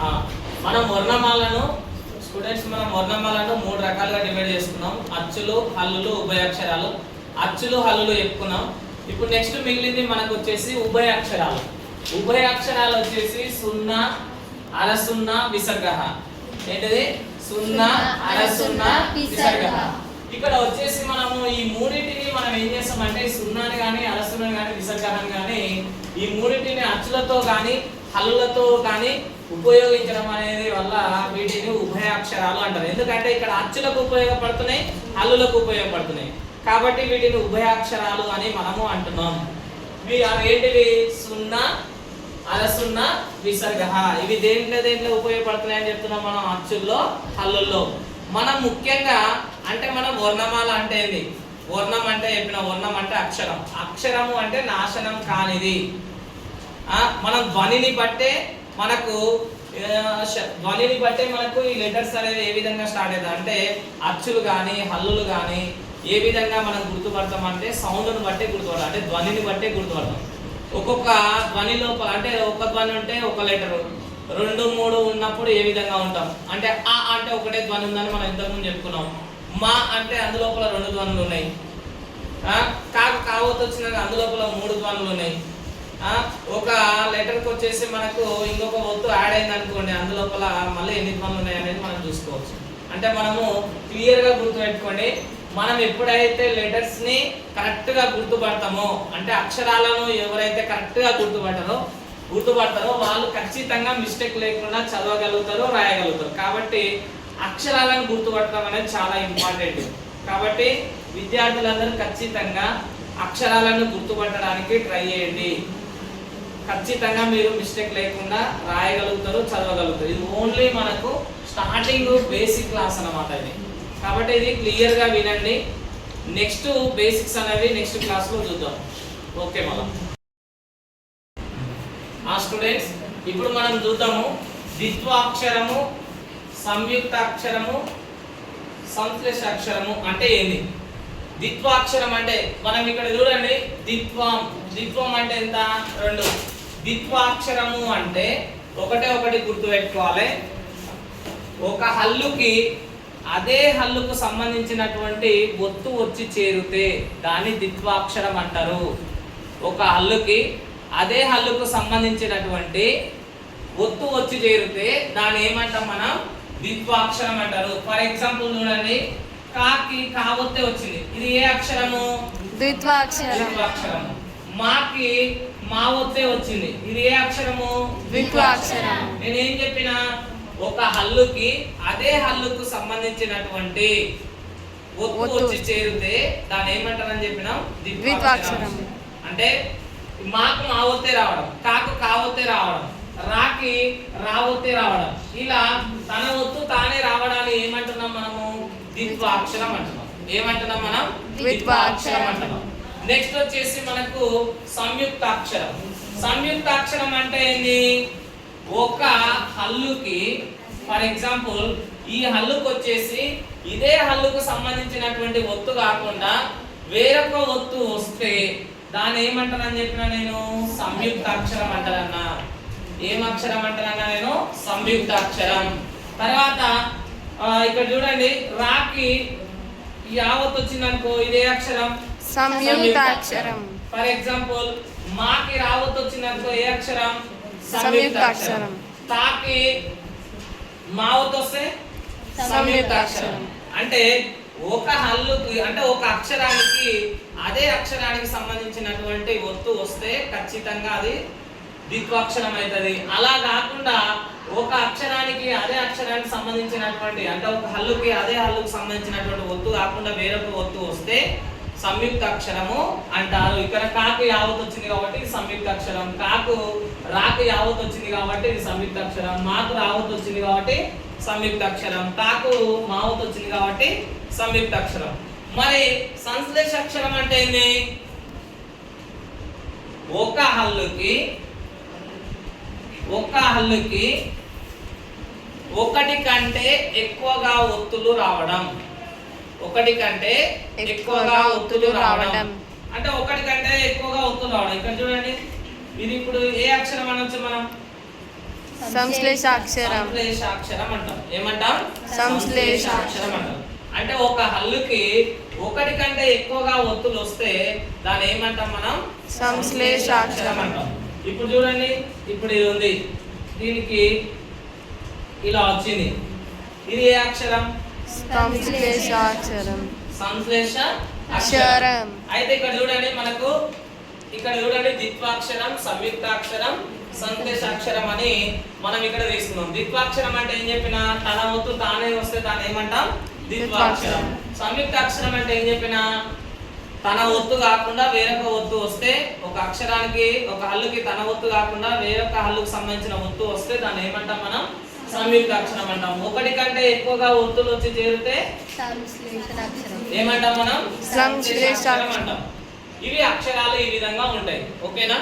ఆ, మనం వర్ణమాలను స్టూడెంట్స్ మనం వర్ణమాలను 3 రకాలుగా డివైడ్ చేసుకున్నాం. అచ్చులు, హల్లులు, ఉభయాక్షరాలు. అచ్చులు, హల్లులు చెప్పుకున్నాం. ఇప్పుడు నెక్స్ట్ మిగిలింది మనకు వచ్చేసి ఉభయాక్షరాలు. ఉభయాక్షరాలు వచ్చేసి 0, అర 0, విసర్గ. ఏంటిది? 0, అర 0, విసర్గ. ఇక్కడ వచ్చేసి మనము ఈ మూడింటిని మనం ఏం చేస్తామంటే 0ని కానీ అర 0ని కానీ విసర్గాన్ని కానీ ఈ మూడింటిని అచ్చులతో కానీ హల్లులతో కానీ ఉపయోగించడం అనేది వల్ల వీటిని ఉభయాక్షరాలు అంటారు. ఎందుకంటే ఇక్కడ అచ్చులకు ఉపయోగపడుతున్నాయి, హల్లులకు ఉపయోగపడుతున్నాయి, కాబట్టి వీటిని ఉభయాక్షరాలు అని మనము అంటున్నాం. ఇవి ఏంటివి? 0, అర 0, విసర్గ. ఇవి దేంట్లో ఉపయోగపడుతున్నాయి అని చెప్తున్నాం మనం, అచ్చుల్లో, హల్లుల్లో. మనం ముఖ్యంగా అంటే మనం వర్ణమాల అంటే ఏంది? వర్ణం అంటే చెప్పిన వర్ణం అంటే అక్షరం. అక్షరము అంటే నాశనం కానిది. మనం ధ్వనిని బట్టే మనకు ఈ లెటర్స్ అనేవి ఏ విధంగా స్టార్ట్ అవుతాయి అంటే అచ్చులు కానీ హల్లులు కానీ ఏ విధంగా మనం గుర్తుపడతాం అంటే సౌండ్ను బట్టే గుర్తుపడతాం, అంటే ధ్వనిని బట్టే గుర్తుపడతాం. ఒక్కొక్క ధ్వని లోపల అంటే ఒక ధ్వని ఉంటే ఒక లెటరు, 2, 3 ఉన్నప్పుడు ఏ విధంగా ఉంటాం అంటే ఆ అంటే ఒకటే ధ్వని ఉందని మనం ఇంతకుముందు చెప్పుకున్నాం. మా అంటే అందులోపల 2 ధ్వనులు ఉన్నాయి. కావత్ వచ్చినాక అందులోపల 3 ధ్వనులు ఉన్నాయి. ఒక లెటర్కి వచ్చేసి మనకు ఇంకొక ఒత్తు యాడ్ అయింది అనుకోండి, అందులోపల మళ్ళీ ఎన్ని ధ్వనులు ఉన్నాయి అనేది మనం చూసుకోవచ్చు. అంటే మనము క్లియర్గా గుర్తుపెట్టుకోండి, మనం ఎప్పుడైతే లెటర్స్ ని కరెక్ట్ గా గుర్తుపడతామో అంటే అక్షరాలను ఎవరైతే కరెక్ట్ గా గుర్తుపడతారో వాళ్ళు ఖచ్చితంగా మిస్టేక్ లేకుండా చదవగలుగుతారు, రాయగలుగుతారు. కాబట్టి అక్షరాలను గుర్తుపడటం అనేది చాలా ఇంపార్టెంట్. కాబట్టి విద్యార్థులందరూ ఖచ్చితంగా అక్షరాలను గుర్తుపట్టడానికి ట్రై చేయండి. ఖచ్చితంగా మీరు మిస్టేక్ లేకుండా రాయగలుగుతారు, చదవగలుగుతారు. ఇది ఓన్లీ మనకు స్టార్టింగ్ బేసిక్ క్లాస్ అన్నమాట ఇది. కాబట్టి ఇది క్లియర్ గా వినండి. నెక్స్ట్ బేసిక్స్ అనేవి నెక్స్ట్ క్లాస్ లో చూద్దాం. ఓకే, మళ్ళా స్టూడెంట్స్ ఇప్పుడు మనం చూద్దాము ద్విత్వాక్షరము, సంయుక్తాక్షరము, సంశ్లేషాక్షరము అంటే ఏంది. ద్విత్వాక్షరం అంటే మనం ఇక్కడ చూడండి, ద్విత్వం అంటే ఎంత? 2. ద్విత్వాక్షరము అంటే ఒకటి గుర్తు పెట్టుకోవాలి. ఒక హల్లుకి అదే హల్లుకు సంబంధించినటువంటి ఒత్తు వచ్చి చేరితే దాన్ని ద్విత్వాక్షరం అంటారు. ఒక హల్లుకి అదే హల్లుకు సంబంధించినటువంటి ఒత్తు వచ్చి చేరితే దాన్ని ఏమంటాం మనం? ద్విత్వాక్షరం అంటారు. ఫర్ ఎగ్జాంపుల్ చూడండి, కాకి కావొత్తే వచ్చింది, ఇది ఏ అక్షరము? ద్విత్వాక్షరము. మాకి మావొత్తే వచ్చింది, ఇది ఏ అక్షరము? ద్విత్వాక్షరం. నేనేం చెప్పినా, ఒక హల్లుకి అదే హల్లుకు సంబంధించినటువంటి ఒత్తు వచ్చి చేరితే దాన్ని ఏమంటారని చెప్పినాం? ద్విత్వాక్షరం. అంటే మాకు మావొత్తే రావడం, కాకు కావొత్తే రావడం, రాకి రావొత్తే రావడం, ఇలా తన ఒత్తు తానే రావడాన్ని ఏమంటున్నాం మనము? ద్విత్వాక్షరం అంటున్నాం. ఏమంటున్నాం మనం? ద్విత్వాక్షరం అంటున్నాం. నెక్స్ట్ వచ్చేసి మనకు సంయుక్తాక్షరం. సంయుక్తాక్షరం అంటే ఏంది? ఒక హల్లుకి ఫర్ ఎగ్జాంపుల్ ఈ హల్లుకు వచ్చేసి ఇదే హల్లుకు సంబంధించినటువంటి ఒత్తు కాకుండా వేరొక ఒత్తు వస్తే దాన్ని ఏమంటానని చెప్పినా నేను? సంయుక్తాక్షరం అంటానన్నా. ఏం అక్షరం అంటానన్నా నేను? సంయుక్తాక్షరం. తర్వాత ఇక్కడ చూడండి, రాకి యావత్ వచ్చింది అనుకో, ఇదే అక్షరం? సంయుక్తాక్షరం. ఫర్ ఎగ్జాంపుల్ మాకి రావత్ వచ్చింది అనుకో, ఏ అక్షరం? సంయుక్తాక్షరం. తాకి మావత్ వస్తే సంయుక్తాక్షరం. అంటే ఒక హల్లుకి అంటే ఒక అక్షరానికి అదే అక్షరానికి సంబంధించినటువంటి ఒత్తు వస్తే ఖచ్చితంగా అది ద్విత్వాక్షరం అవుతుంది. అలా కాకుండా ఒక అక్షరానికి అదే అక్షరానికి సంబంధించినటువంటి అంటే ఒక హల్లుకి అదే హల్లుకి సంబంధించినటువంటి ఒత్తు కాకుండా వేరొక ఒత్తు వస్తే సంయుక్తాక్షరము అంటారు. ఇక్కడ కాకు యావత్ వచ్చింది కాబట్టి ఇది సంయుక్తాక్షరం, కాకు రాకు యావత్ వచ్చింది కాబట్టి ఇది సంయుక్తాక్షరం, మాకు రావత్ వచ్చింది కాబట్టి సంయుక్తాక్షరం, కాకు మావత్ వచ్చింది కాబట్టి సంయుక్తాక్షరం. మరి సంశ్లేషాక్షరం అంటే ఏంది? ఒక హల్లుకి ఒకటి కంటే ఎక్కువగా ఒత్తులు రావడం. ఒకటి కంటే ఎక్కువగా ఒత్తులు రావడం అంటే ఒకటి కంటే ఎక్కువగా ఒత్తులు రావడం. ఇక్కడ చూడండి, ఇది ఇప్పుడు ఏ అక్షరం అనొచ్చు మనం? సంశ్లేషాక్షరం. సంశ్లేషాక్షరం అంటాం. ఏమంటాం? సంశ్లేషాక్షరం అంటాం. అంటే ఒక హల్లుకి ఒకటి కంటే ఎక్కువగా ఒత్తులు వస్తే దాన్ని ఏమంటాం మనం? సంశ్లేషాక్షరం అంటాం. ఇప్పుడు చూడండి, ఇప్పుడు ఇది ఉంది, దీనికి ఇలా వచ్చింది, ఇది ఏ అక్షరం? సంశ్లేషాక్షరం. సంశ్లేష అక్షరం. అయితే ఇక్కడ చూడండి, మనకు ఇక్కడ చూడండి ద్విత్వాక్షరం, సంయుక్తాక్షరం, సంశ్లేషాక్షరం అని మనం ఇక్కడ తీసుకున్నాం. ద్విత్వాక్షరం అంటే ఏం చెప్పినా తన ఒత్తు తానే వస్తే దాన్ని ఏమంటాం? ద్విత్వాక్షరం. సంయుక్తాక్షరం అంటే ఏం చెప్పినా తన ఒత్తు కాకుండా వేరొక ఒత్తు వస్తే, ఒక అక్షరానికి ఒక హల్లుకి తన ఒత్తు కాకుండా వేరొక హల్లుకు సంబంధించిన ఒత్తు వస్తే దాన్ని ఏమంటాం మనం? సంయుక్తాక్షరం అంటాం. ఒకటి కంటే ఎక్కువగా ఒత్తులు వచ్చి చేరితే ఏమంటాం మనం? సంశ్లేషాక్షరం అంటాం. ఇవి అక్షరాలు ఈ విధంగా ఉంటాయి. ఓకేనా?